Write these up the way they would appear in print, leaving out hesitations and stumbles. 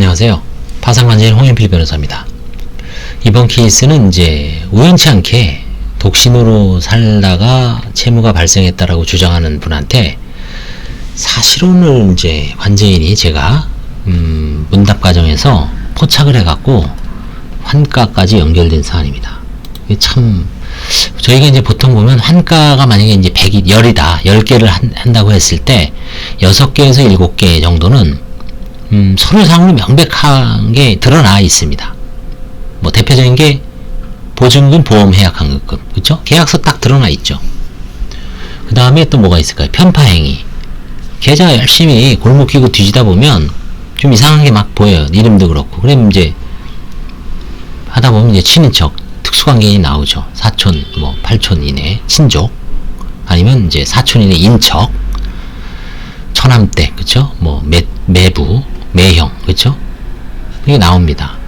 안녕하세요. 파상관제인 홍현필 변호사입니다. 이번 케이스는 이제 우연치 않게 독신으로 살다가 채무가 발생했다라고 주장하는 분한테 사실혼을 이제 관제인이 제가 문답 과정에서 포착을 해갖고 환가까지 연결된 사안입니다. 이게 참 저희가 이제 보통 보면 환가가 만약에 이제 10이다 10개를 한다고 했을 때 6개에서 7개 정도는 서류상으로 명백한 게 드러나 있습니다. 뭐 대표적인 게 보증금, 보험, 해약 환급금, 그렇죠? 계약서 딱 드러나 있죠. 그 다음에 또 뭐가 있을까요? 편파행위. 계좌 열심히 골목 끼고 뒤지다 보면 좀 이상한 게 막 보여요. 이름도 그렇고. 그럼 이제 하다 보면 이제 친인척, 특수관계인이 나오죠. 사촌, 뭐 8촌 이내 친족, 아니면 이제 사촌 이내 인척, 처남댁, 그쵸? 뭐 매부, 매형, 그쵸? 이게 나옵니다.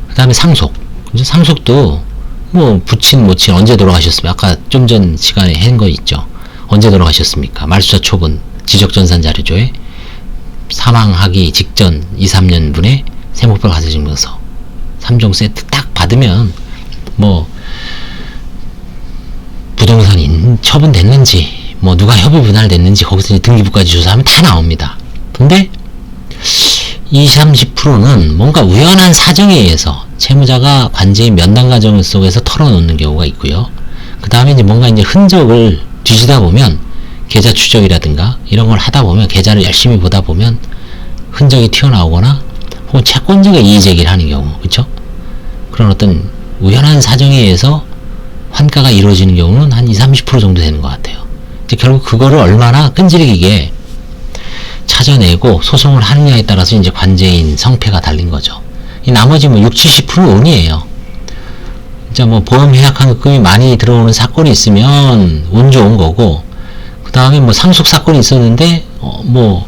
그 다음에 상속. 그죠? 상속도 뭐 부친, 모친 언제 돌아가셨습니까? 아까 좀 전 시간에 한 거 있죠. 언제 돌아가셨습니까? 말수자 초본 지적전산 자료조에 사망하기 직전 2, 3년분의 세목별 가세증명서 3종 세트 딱 받으면 뭐 부동산이 처분됐는지 뭐 누가 협의 분할됐는지 거기서 등기부까지 조사하면 다 나옵니다. 근데 20, 30%는 뭔가 우연한 사정에 의해서 채무자가 관제인 면담 과정 속에서 털어놓는 경우가 있고요. 그 다음에 이제 뭔가 이제 흔적을 뒤지다 보면 계좌 추적이라든가 이런 걸 하다 보면 계좌를 열심히 보다 보면 흔적이 튀어나오거나 혹은 채권자가 이의제기를 하는 경우, 그쵸? 그런 어떤 우연한 사정에 의해서 환가가 이루어지는 경우는 한 20, 30% 정도 되는 것 같아요. 이제 결국 그거를 얼마나 끈질기게 찾아내고 소송을 하느냐에 따라서 이제 관제인 성패가 달린 거죠. 이 나머지 뭐 60, 70% 운이에요. 진짜 뭐 보험 해약 환급금이 많이 들어오는 사건이 있으면 운 좋은 거고, 그 다음에 뭐 상속 사건이 있었는데 뭐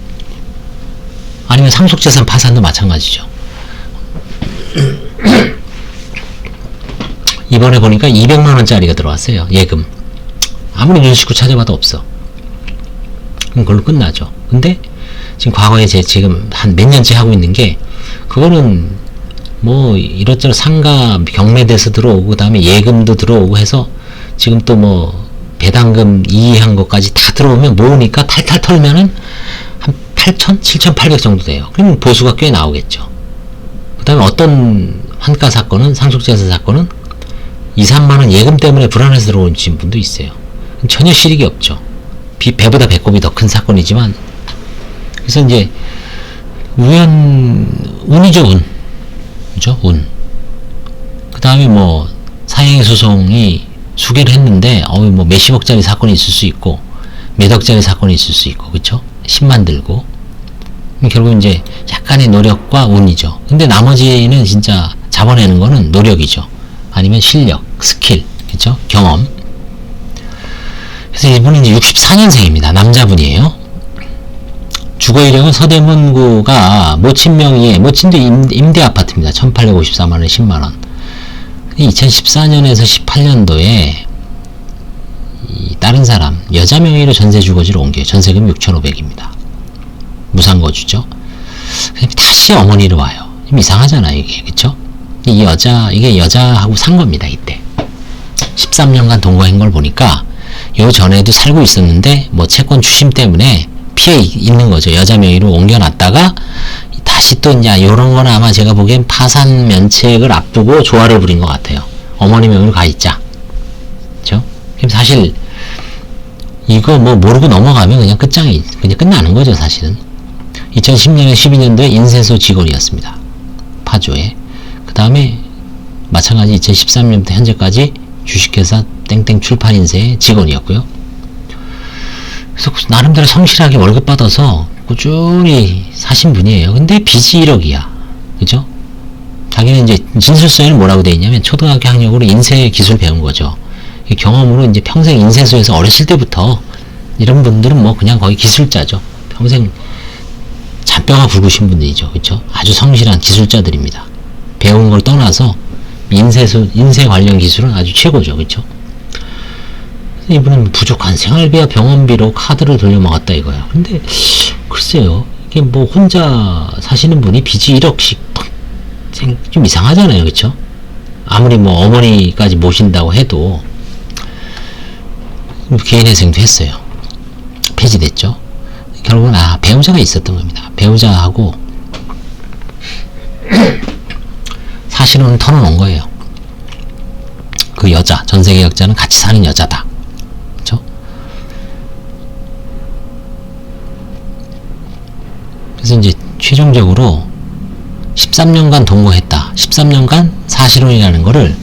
아니면 상속재산 파산도 마찬가지죠. 이번에 보니까 200만원짜리가 들어왔어요. 예금. 아무리 눈 씻고 찾아봐도 없어. 그럼 그걸로 끝나죠. 근데 지금 과거에 지금 한 몇 년째 하고 있는 게, 그거는 뭐 이것저것 상가 경매돼서 들어오고 그 다음에 예금도 들어오고 해서 지금 또 뭐 배당금 이의한 것까지 다 들어오면 모으니까 탈탈 털면은 한 8,000, 7,800 정도 돼요. 그러면 보수가 꽤 나오겠죠. 그 다음에 어떤 환가 사건은, 상속재산 사건은 2, 3만원 예금 때문에 불안해서 들어오신 분도 있어요. 전혀 실익이 없죠. 배보다 배꼽이 더 큰 사건이지만, 그래서 이제 운이죠, 운. 그죠? 운. 그 다음에 뭐 사형의 소송이 수개를 했는데 뭐 몇십억짜리 사건이 있을 수 있고 몇억짜리 사건이 있을 수 있고, 그쵸? 10만 들고. 결국 이제 약간의 노력과 운이죠. 근데 나머지는 진짜 잡아내는 거는 노력이죠. 아니면 실력, 스킬, 그쵸? 경험. 그래서 이분은 이제 64년생입니다. 남자분이에요. 주거 이력은 서대문구가 모친 명의의, 모친도 임대 아파트입니다. 1854만원, 10만원. 2014년에서 18년도에 다른 사람, 여자 명의로 전세 주거지로 옮겨요. 전세금 6,500입니다. 무상거주죠. 다시 어머니로 와요. 좀 이상하잖아요, 이게. 그쵸? 이게 여자하고 산 겁니다, 이때. 13년간 동거한 걸 보니까, 요 전에도 살고 있었는데, 뭐 채권 추심 때문에 피해 있는 거죠. 여자 명의로 옮겨놨다가, 다시 또 이제 요런 건 아마 제가 보기엔 파산 면책을 앞두고 조화를 부린 것 같아요. 어머니 명의로 가 있자. 그쵸? 그럼 사실, 이거 뭐 모르고 넘어가면 그냥 그냥 끝나는 거죠, 사실은. 2010년에 12년도에 인쇄소 직원이었습니다. 파주에. 그 다음에 마찬가지 2013년부터 현재까지 주식회사 땡땡 출판인쇄의 직원이었고요. 그래서 나름대로 성실하게 월급 받아서 꾸준히 사신 분이에요. 근데 빚이 1억이야. 그죠? 자기는 이제 진술서에는 뭐라고 돼 있냐면 초등학교 학력으로 인쇄 기술 배운 거죠. 경험으로 이제 평생 인쇄소에서 어렸을 때부터, 이런 분들은 뭐 그냥 거의 기술자죠. 평생 잔뼈가 굵으신 분들이죠. 그쵸? 아주 성실한 기술자들입니다. 배운 걸 떠나서 인쇄 관련 기술은 아주 최고죠. 그쵸? 이분은 부족한 생활비와 병원비로 카드를 돌려먹었다 이거야. 근데 글쎄요, 이게 뭐 혼자 사시는 분이 빚이 1억씩 좀 이상하잖아요. 그쵸? 아무리 뭐 어머니까지 모신다고 해도 개인회생도 했어요. 폐지됐죠. 결국은 배우자가 있었던 겁니다. 배우자하고 사실은 털어놓은 거예요. 그 여자, 전세계약자는 같이 사는 여자다. 그쵸? 그래서 이제 최종적으로 13년간 동거했다. 13년간 사실혼이라는 거를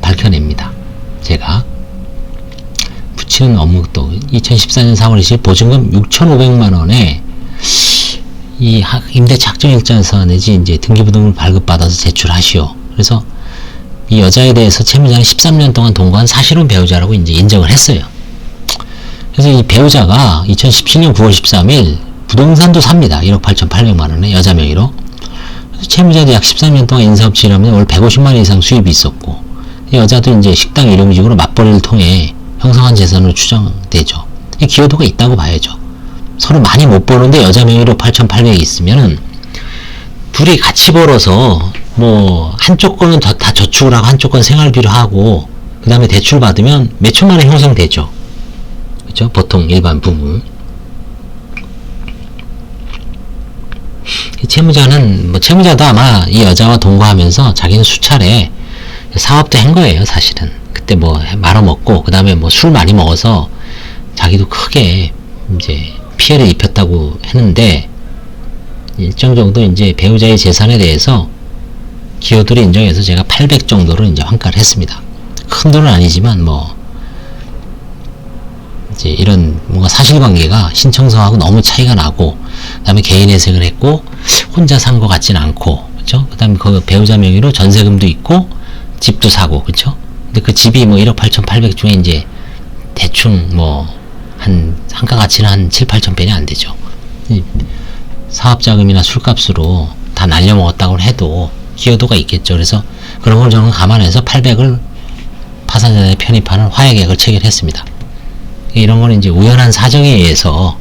밝혀냅니다. 제가 붙이는 업무도 2014년 4월 20일 보증금 6,500만원에 이 임대차 확정일자서 내지 이제 등기부등을 발급받아서 제출하시오. 그래서 이 여자에 대해서 채무자는 13년 동안 동거한 사실혼 배우자라고 이제 인정을 했어요. 그래서 이 배우자가 2017년 9월 13일 부동산도 삽니다. 1억 8,800만원에 여자 명의로. 채무자도 약 13년 동안 인사업체 일하면 월 150만원 이상 수입이 있었고, 여자도 이제 식당 일용직으로 맞벌이를 통해 형성한 재산으로 추정되죠. 기여도가 있다고 봐야죠. 서로 많이 못 버는데 여자 명의로 8,800이 있으면은 둘이 같이 벌어서 뭐 한쪽 거는 다 저축을 하고 한쪽 건 생활비로 하고 그 다음에 대출 받으면 몇 천만원 형성되죠. 그렇죠? 보통 일반 부부. 채무자는 뭐 채무자도 아마 이 여자와 동거하면서 자기는 수차례 사업도 한 거예요. 사실은 그때 뭐 말아먹고 그 다음에 뭐 술 많이 먹어서 자기도 크게 이제 피해를 입혔다고 했는데, 일정 정도 이제 배우자의 재산에 대해서 기여도를 인정해서 제가 800 정도로 이제 환가를 했습니다. 큰 돈은 아니지만 뭐 이제 이런 뭔가 사실관계가 신청서하고 너무 차이가 나고, 그 다음에 개인회생을 했고 혼자 산 것 같지는 않고, 그쵸? 그 다음에 그 배우자 명의로 전세금도 있고 집도 사고, 그쵸? 근데 그 집이 뭐 1억 8,800 중에 이제 대충 뭐 한가 가치는 한 7, 8천 배는 안 되죠. 사업자금이나 술값으로 다 날려먹었다고 해도 기여도가 있겠죠. 그래서 그런 걸 저는 감안해서 800을 파산자에 편입하는 화해계약을 체결했습니다. 이런 거는 이제 우연한 사정에 의해서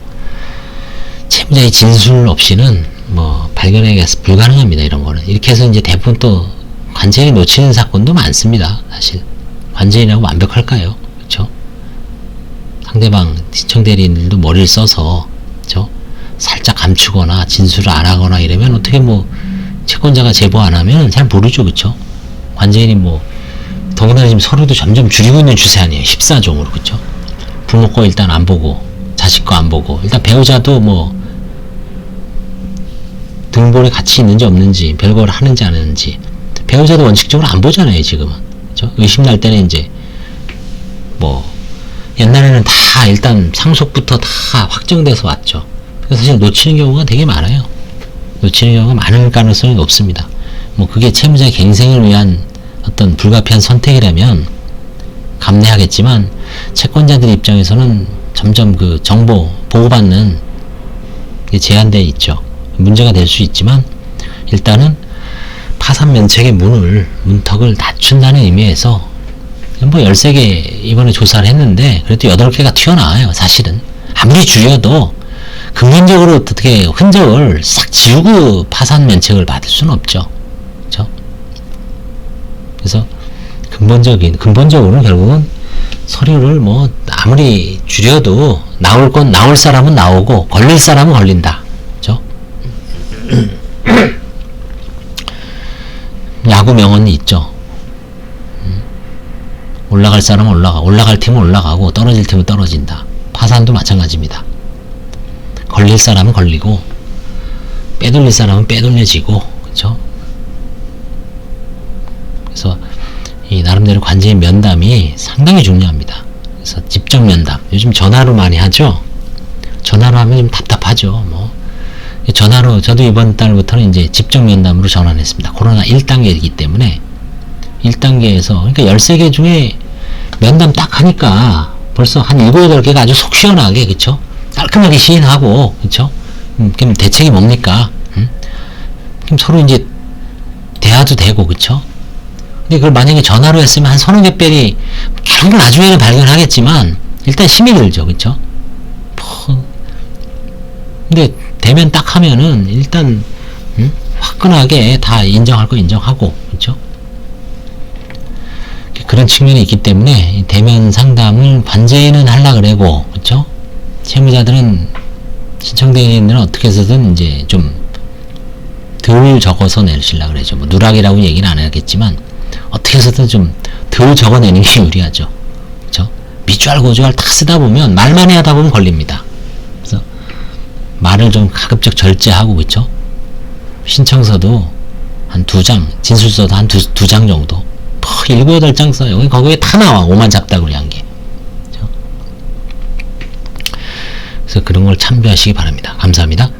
채무자의 진술 없이는 뭐 발견하기가 불가능합니다. 이런 거는. 이렇게 해서 이제 대부분 또 관제인이 놓치는 사건도 많습니다. 사실 관제인이라고 완벽할까요? 그렇죠? 상대방 시청대리인들도 머리를 써서 그렇죠? 살짝 감추거나 진술을 안 하거나 이러면 어떻게 뭐 채권자가 제보 안 하면 잘 모르죠. 그렇죠? 관제인이 뭐 더구나 지금 서류도 점점 줄이고 있는 추세 아니에요. 14종으로. 그렇죠? 부모 거 일단 안 보고 자식 거 안 보고 일단 배우자도 뭐 등본에 같이 있는지 없는지 별걸 하는지 안 하는지 배우자도 원칙적으로 안 보잖아요. 지금은. 그렇죠? 의심 날 때는 이제 뭐 옛날에는 다 일단 상속부터 다 확정돼서 왔죠. 그래서 사실 놓치는 경우가 되게 많아요. 놓치는 경우가 많을 가능성이 높습니다. 뭐 그게 채무자의 갱생을 위한 어떤 불가피한 선택이라면 감내하겠지만, 채권자들 입장에서는 점점 그 정보 보호받는 게 제한되어 있죠. 문제가 될 수 있지만 일단은 파산 면책의 문턱을 낮춘다는 의미에서 뭐 13개 이번에 조사를 했는데 그래도 8개가 튀어나와요. 사실은 아무리 줄여도 근본적으로 어떻게 흔적을 싹 지우고 파산 면책을 받을 수는 없죠. 그렇죠? 그래서 근본적으로는 결국은 서류를 뭐 아무리 줄여도 나올 사람은 나오고 걸릴 사람은 걸린다. 그렇죠? 야구 명언이 있죠. 올라갈 사람은 올라갈 팀은 올라가고 떨어질 팀은 떨어진다. 파산도 마찬가지입니다. 걸릴 사람은 걸리고 빼돌릴 사람은 빼돌려지고, 그렇죠? 그래서 이 나름대로 관제인 면담이 상당히 중요합니다. 그래서 직접 면담, 요즘 전화로 많이 하죠. 전화로 하면 좀 답답하죠. 뭐 전화로 저도 이번 달부터는 이제 직접 면담으로 전환을 했습니다. 코로나 1단계이기 때문에 1단계에서 그러니까 13개 중에 면담 딱 하니까 벌써 한 7, 8개가 아주 속 시원하게, 그쵸? 깔끔하게 시인하고, 그쵸? 그럼 대책이 뭡니까? 그럼 서로 이제 대화도 되고, 그쵸? 근데 그걸 만약에 전화로 했으면 한 서너 개 뺄이 결국 나중에는 발견하겠지만 일단 힘이 들죠. 그쵸? 근데 대면 딱 하면은 일단 화끈하게 다 인정할 거 인정하고, 그렇죠? 그런 측면이 있기 때문에 대면 상담을 관제는 하려 그래고, 그렇죠? 채무자들은 신청대리인들은 어떻게 해서든 이제 좀 덜 적어서 내시려 그러죠. 뭐 누락이라고 얘기는 안 하겠지만 어떻게 해서든 좀 덜 적어내는 게 유리하죠. 그렇죠? 밑줄 고주알 다 쓰다 보면 말만 하다 보면 걸립니다. 그래서 말을 좀 가급적 절제하고, 그렇죠? 신청서도 한 2장, 진술서도 한 2장 정도. 7, 8장 써요. 거기에 다 나와. 오만 잡다구리 한 게. 그렇죠? 그래서 그런 걸 참조하시기 바랍니다. 감사합니다.